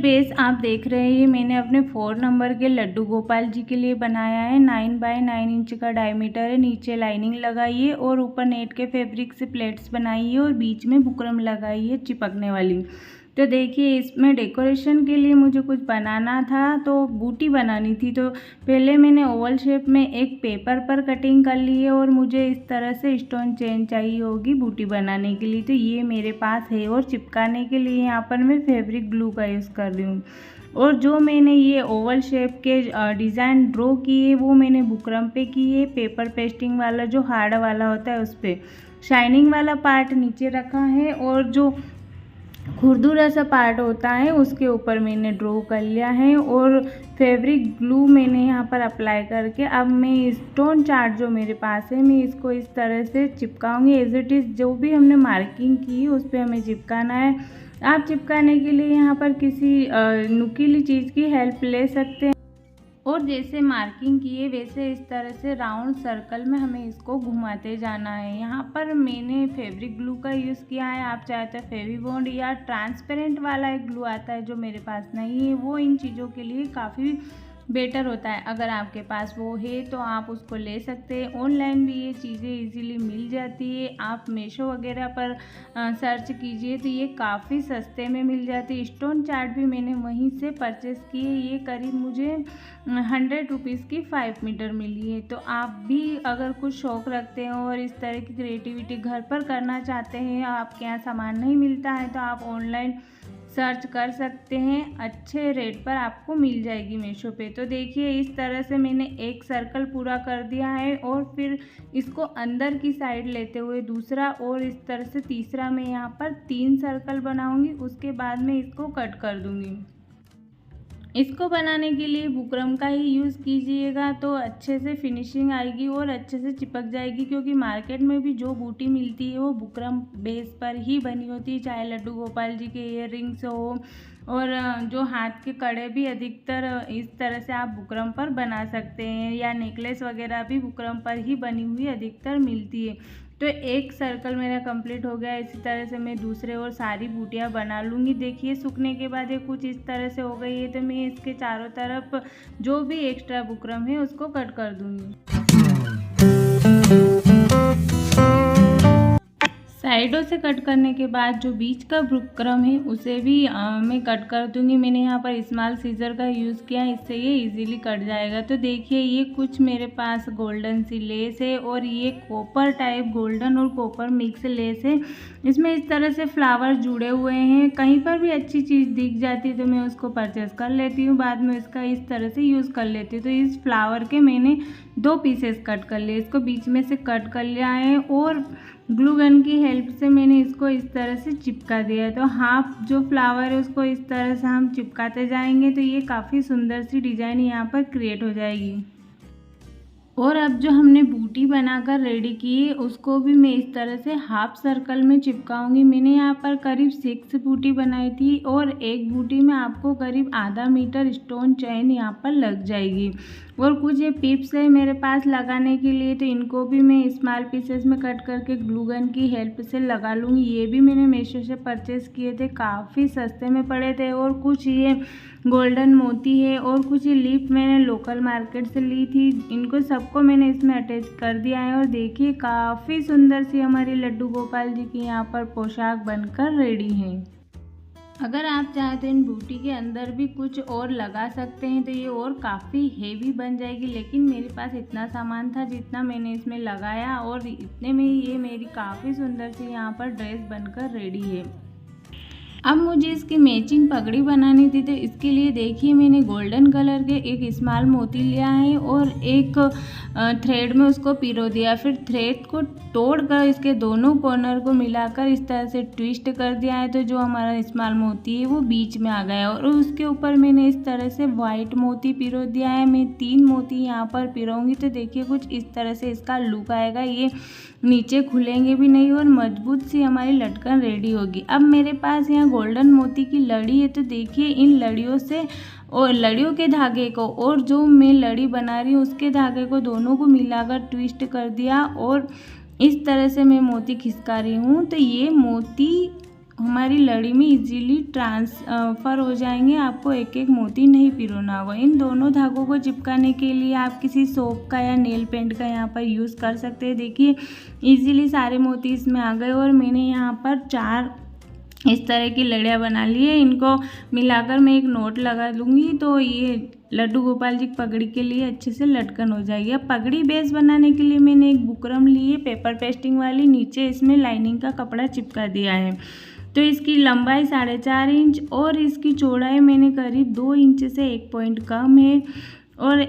Base आप देख रहे हैं, ये मैंने अपने 4 नंबर के लड्डू गोपाल जी के लिए बनाया है। 9 बाय 9 इंच का डायमीटर है। नीचे लाइनिंग लगाई है और ऊपर नेट के फैब्रिक से प्लेट्स बनाई है और बीच में बुकरम लगाई है चिपकने वाली। तो देखिए, इसमें डेकोरेशन के लिए मुझे कुछ बनाना था, तो बूटी बनानी थी। तो पहले मैंने ओवल शेप में एक पेपर पर कटिंग कर ली है और मुझे इस तरह से स्टोन चेन चाहिए होगी बूटी बनाने के लिए। तो ये मेरे पास है और चिपकाने के लिए यहाँ पर मैं फैब्रिक ग्लू का यूज़ कर रही हूँ। और जो मैंने ये ओवल शेप के डिज़ाइन ड्रॉ किए वो मैंने बुकरम पे किए, पेपर पेस्टिंग वाला जो हार्ड वाला होता है उस पर। शाइनिंग वाला पार्ट नीचे रखा है और जो खुरदुरा सा पार्ट होता है उसके ऊपर मैंने ड्रॉ कर लिया है। और फैब्रिक ग्लू मैंने यहाँ पर अप्लाई करके अब मैं स्टोन चार्ट जो मेरे पास है मैं इसको इस तरह से चिपकाऊंगी। एज इट इज़ जो भी हमने मार्किंग की उस पर हमें चिपकाना है। आप चिपकाने के लिए यहाँ पर किसी नुकीली चीज़ की हेल्प ले सकते हैं और जैसे मार्किंग किए वैसे इस तरह से राउंड सर्कल में हमें इसको घुमाते जाना है। यहाँ पर मैंने फैब्रिक ग्लू का यूज़ किया है। आप चाहे तो फेविबॉन्ड या ट्रांसपेरेंट वाला एक ग्लू आता है जो मेरे पास नहीं है, वो इन चीज़ों के लिए काफ़ी बेटर होता है। अगर आपके पास वो है तो आप उसको ले सकते हैं। ऑनलाइन भी ये चीज़ें इजीली मिल जाती है। आप मीशो वगैरह पर सर्च कीजिए तो ये काफ़ी सस्ते में मिल जाती है। स्टोन चार्ट भी मैंने वहीं से परचेज़ किए। ये करीब मुझे 100 रुपीज़ की 5 मीटर मिली है। तो आप भी अगर कुछ शौक़ रखते हो और इस तरह की क्रिएटिविटी घर पर करना चाहते हैं, आपके यहाँ सामान नहीं मिलता है तो आप ऑनलाइन सर्च कर सकते हैं। अच्छे रेट पर आपको मिल जाएगी मीशो पे। तो देखिए, इस तरह से मैंने एक सर्कल पूरा कर दिया है और फिर इसको अंदर की साइड लेते हुए दूसरा और इस तरह से तीसरा मैं यहाँ पर 3 सर्कल बनाऊंगी। उसके बाद में इसको कट कर दूंगी। इसको बनाने के लिए बुकरम का ही यूज़ कीजिएगा तो अच्छे से फिनिशिंग आएगी और अच्छे से चिपक जाएगी, क्योंकि मार्केट में भी जो बूटी मिलती है वो बुकरम बेस पर ही बनी होती है। चाहे लड्डू गोपाल जी के इयर रिंग्स हो और जो हाथ के कड़े भी अधिकतर इस तरह से आप बुकरम पर बना सकते हैं, या नेकलेस वगैरह भी बुकरम पर ही बनी हुई अधिकतर मिलती है। तो एक सर्कल मेरा कंप्लीट हो गया। इसी तरह से मैं दूसरे और सारी बूटियाँ बना लूँगी। देखिए, सूखने के बाद ये कुछ इस तरह से हो गई है। तो मैं इसके चारों तरफ जो भी एक्स्ट्रा बुकरम है उसको कट कर दूँगी। साइडों से कट करने के बाद जो बीच का बुकरम है उसे भी मैं कट कर दूंगी। मैंने यहाँ पर स्मॉल सीजर का यूज़ किया है, इससे ये इजीली कट जाएगा। तो देखिए, ये कुछ मेरे पास गोल्डन सी लेस है और ये कॉपर टाइप गोल्डन और कॉपर मिक्स लेस है। इसमें इस तरह से फ्लावर जुड़े हुए हैं। कहीं पर भी अच्छी चीज़ दिख जाती है तो मैं उसको परचेस कर लेती हूँ, बाद में इसका इस तरह से यूज़ कर लेती हूँ। तो इस फ्लावर के मैंने 2 पीसेस कट कर लिए, इसको बीच में से कट कर लिया है और ग्लू गन की हेल्प से मैंने इसको इस तरह से चिपका दिया है। तो हाफ जो फ्लावर है उसको इस तरह से हम चिपकाते जाएंगे तो ये काफ़ी सुंदर सी डिज़ाइन यहाँ पर क्रिएट हो जाएगी। और अब जो हमने बूटी बनाकर रेडी की है उसको भी मैं इस तरह से हाफ सर्कल में चिपकाऊंगी। मैंने यहाँ पर करीब 6 बूटी बनाई थी और एक बूटी में आपको करीब आधा मीटर स्टोन चेन यहाँ पर लग जाएगी। और कुछ ये पिप्स है मेरे पास लगाने के लिए, तो इनको भी मैं स्मॉल पीसेस में कट करके ग्लू गन की हेल्प से लगा लूँगी। ये भी मैंने मीशो से परचेज़ किए थे, काफ़ी सस्ते में पड़े थे। और कुछ ये गोल्डन मोती है और कुछ ये लिप मैंने लोकल मार्केट से ली थी। इनको सबको मैंने इसमें अटैच कर दिया है और देखिए, काफ़ी सुंदर सी हमारी लड्डू गोपाल जी की यहाँ पर पोशाक बनकर रेडी है। अगर आप चाहें तो इन बूटी के अंदर भी कुछ और लगा सकते हैं तो ये और काफ़ी हेवी बन जाएगी, लेकिन मेरे पास इतना सामान था जितना मैंने इसमें लगाया और इतने में ही ये मेरी काफ़ी सुंदर सी यहाँ पर ड्रेस बनकर रेडी है। अब मुझे इसकी मैचिंग पगड़ी बनानी थी, तो इसके लिए देखिए, मैंने गोल्डन कलर के एक स्मॉल मोती लिया है और एक थ्रेड में उसको पिरो दिया। फिर थ्रेड को तोड़कर इसके दोनों कॉर्नर को मिलाकर इस तरह से ट्विस्ट कर दिया है। तो जो हमारा स्मॉल मोती है वो बीच में आ गया और उसके ऊपर मैंने इस तरह से वाइट मोती पिरो दिया है। मैं 3 मोती यहाँ पर पिरोऊंगी। तो देखिए, कुछ इस तरह से इसका लुक आएगा। ये नीचे खुलेंगे भी नहीं और मजबूत सी हमारी लटकन रेडी होगी। अब मेरे पास यहाँ गोल्डन मोती की लड़ी है, तो देखिए, इन लड़ियों से और लड़ियों के धागे को और जो मैं लड़ी बना रही हूँ उसके धागे को दोनों को मिलाकर ट्विस्ट कर दिया और इस तरह से मैं मोती खिसका रही हूँ। तो ये मोती हमारी लड़ी में इजीली ट्रांसफ़र हो जाएंगे। आपको एक एक मोती नहीं पिरोना होगा। इन दोनों धागों को चिपकाने के लिए आप किसी सोप का या नेल पेंट का यहाँ पर यूज़ कर सकते हैं। देखिए इजीली सारे मोती इसमें आ गए और मैंने यहाँ पर 4 इस तरह की लड़ियाँ बना ली है। इनको मिलाकर मैं एक नोट लगा लूँगी तो ये लड्डू गोपाल जी की पगड़ी के लिए अच्छे से लटकन हो जाएगी। अब पगड़ी बेस बनाने के लिए मैंने एक बुकरम ली है पेपर पेस्टिंग वाली, नीचे इसमें लाइनिंग का कपड़ा चिपका दिया है। तो इसकी लंबाई 4.5 इंच और इसकी चौड़ाई मैंने करीब 2 इंच से 1 पॉइंट कम है और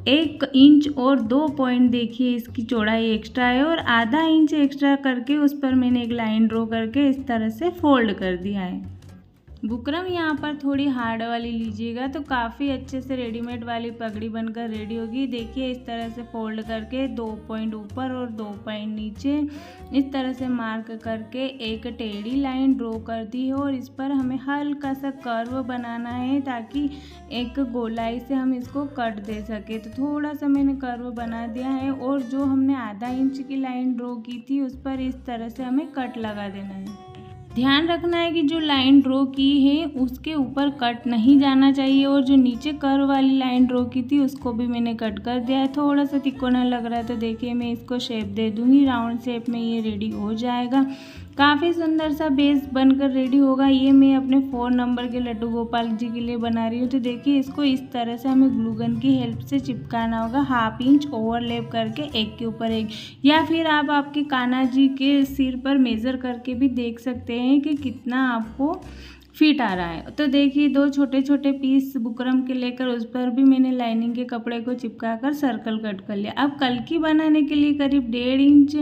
1 इंच और 2 पॉइंट देखिए इसकी चौड़ाई एक्स्ट्रा है और आधा इंच एक्स्ट्रा करके उस पर मैंने एक लाइन ड्रॉ करके इस तरह से फोल्ड कर दिया है। बुकरम यहाँ पर थोड़ी हार्ड वाली लीजिएगा तो काफ़ी अच्छे से रेडीमेड वाली पगड़ी बनकर रेडी होगी। देखिए इस तरह से फोल्ड करके 2 पॉइंट ऊपर और 2 पॉइंट नीचे इस तरह से मार्क करके एक टेढ़ी लाइन ड्रॉ कर दी है और इस पर हमें हल्का सा कर्व बनाना है ताकि एक गोलाई से हम इसको कट दे सके। तो थोड़ा सा मैंने कर्व बना दिया है और जो हमने आधा इंच की लाइन ड्रॉ की थी उस पर इस तरह से हमें कट लगा देना है। ध्यान रखना है कि जो लाइन ड्रॉ की है उसके ऊपर कट नहीं जाना चाहिए और जो नीचे कर्व वाली लाइन ड्रॉ की थी उसको भी मैंने कट कर दिया है। थोड़ा सा तिकोना लग रहा है तो देखिए मैं इसको शेप दे दूंगी, राउंड शेप में ये रेडी हो जाएगा। काफ़ी सुंदर सा बेस बनकर रेडी होगा। ये मैं अपने 4 नंबर के लड्डू गोपाल जी के लिए बना रही हूँ। तो देखिए इसको इस तरह से हमें ग्लू गन की हेल्प से चिपकाना होगा, 1/2 इंच ओवरलैप करके एक के ऊपर एक, या फिर आप आपके कान्हा जी के सिर पर मेज़र करके भी देख सकते हैं कि कितना आपको फिट आ रहा है। तो देखिए 2 छोटे छोटे पीस बुकरम के लेकर उस पर भी मैंने लाइनिंग के कपड़े को चिपका कर सर्कल कट कर लिया। अब कलकी बनाने के लिए करीब 1.5 इंच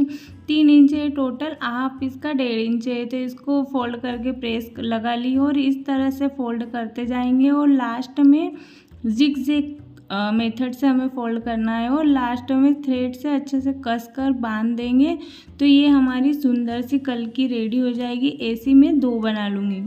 3 इंच है टोटल, आप इसका 1.5 इंच है तो इसको फोल्ड करके प्रेस लगा ली और इस तरह से फोल्ड करते जाएंगे और लास्ट में जिग मेथड से हमें फोल्ड करना है और लास्ट में थ्रेड से अच्छे से कस कर बांध देंगे। तो ये हमारी सुंदर सी कलकी रेडी हो जाएगी। ऐसी मैं 2 बना लूँगी।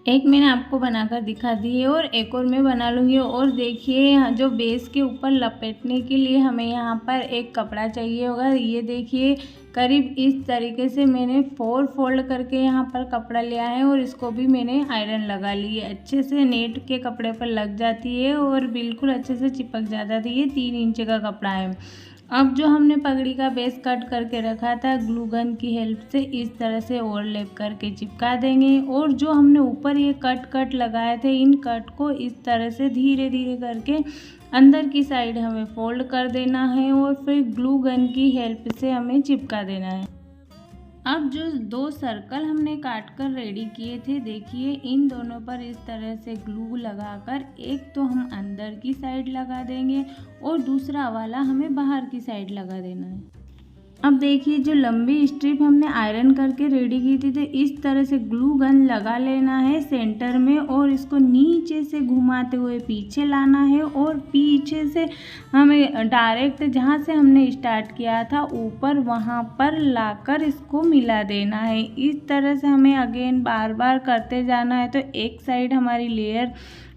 एक मैंने आपको बनाकर दिखा दी है और एक और मैं बना लूँगी। और देखिए जो बेस के ऊपर लपेटने के लिए हमें यहाँ पर एक कपड़ा चाहिए होगा। ये देखिए करीब इस तरीके से मैंने 4 फोल्ड करके यहाँ पर कपड़ा लिया है और इसको भी मैंने आयरन लगा ली है। अच्छे से नेट के कपड़े पर लग जाती है और बिल्कुल अच्छे से चिपक जाता है। ये 3 इंच का कपड़ा है। अब जो हमने पगड़ी का बेस कट करके रखा था ग्लू गन की हेल्प से इस तरह से ओवरलैप करके चिपका देंगे और जो हमने ऊपर ये कट लगाए थे इन कट को इस तरह से धीरे धीरे करके अंदर की साइड हमें फोल्ड कर देना है और फिर ग्लू गन की हेल्प से हमें चिपका देना है। अब जो 2 सर्कल हमने काट कर रेडी किए थे देखिए इन दोनों पर इस तरह से ग्लू लगाकर एक तो हम अंदर की साइड लगा देंगे और दूसरा वाला हमें बाहर की साइड लगा देना है। अब देखिए जो लंबी स्ट्रिप हमने आयरन करके रेडी की थी तो इस तरह से ग्लू गन लगा लेना है सेंटर में और इसको नीचे से घुमाते हुए पीछे लाना है और पीछे से हमें डायरेक्ट जहाँ से हमने स्टार्ट किया था ऊपर वहाँ पर लाकर इसको मिला देना है। इस तरह से हमें अगेन बार बार करते जाना है। तो एक साइड हमारी लेयर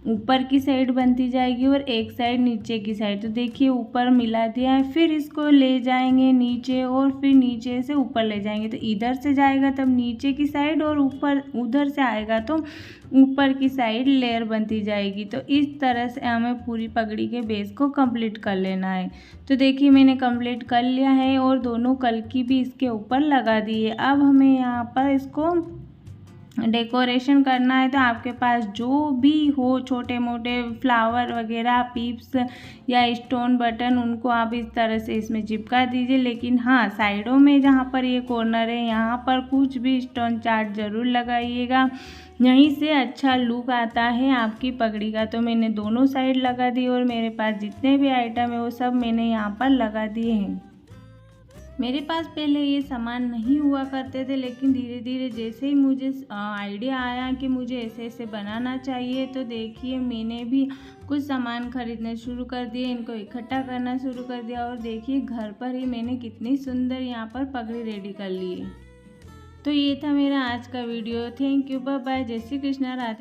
ऊपर की साइड बनती जाएगी और एक साइड नीचे की साइड। तो देखिए ऊपर मिला दिया है, फिर इसको ले जाएंगे नीचे और फिर नीचे से ऊपर ले जाएंगे। तो इधर से जाएगा तब नीचे की साइड और ऊपर उधर से आएगा तो ऊपर की साइड लेयर बनती जाएगी। तो इस तरह से हमें पूरी पगड़ी के बेस को कंप्लीट कर लेना है। तो देखिए मैंने कंप्लीट कर लिया है और दोनों कलकी भी इसके ऊपर लगा दी है। अब हमें यहाँ पर इसको डेकोरेशन करना है। तो आपके पास जो भी हो छोटे मोटे फ्लावर वगैरह पीप्स या स्टोन बटन उनको आप इस तरह से इसमें चिपका दीजिए। लेकिन हाँ साइडों में जहाँ पर ये कॉर्नर है यहाँ पर कुछ भी स्टोन चार्ट ज़रूर लगाइएगा, यहीं से अच्छा लुक आता है आपकी पगड़ी का। तो मैंने दोनों साइड लगा दी और मेरे पास जितने भी आइटम है वो सब मैंने यहाँ पर लगा दिए हैं। मेरे पास पहले ये सामान नहीं हुआ करते थे लेकिन धीरे धीरे जैसे ही मुझे आइडिया आया कि मुझे ऐसे ऐसे बनाना चाहिए तो देखिए मैंने भी कुछ सामान खरीदने शुरू कर दिए, इनको इकट्ठा करना शुरू कर दिया और देखिए घर पर ही मैंने कितनी सुंदर यहाँ पर पगड़ी रेडी कर ली है। तो ये था मेरा आज का video. Thank you, bye bye, जय श्री कृष्णा, राधे।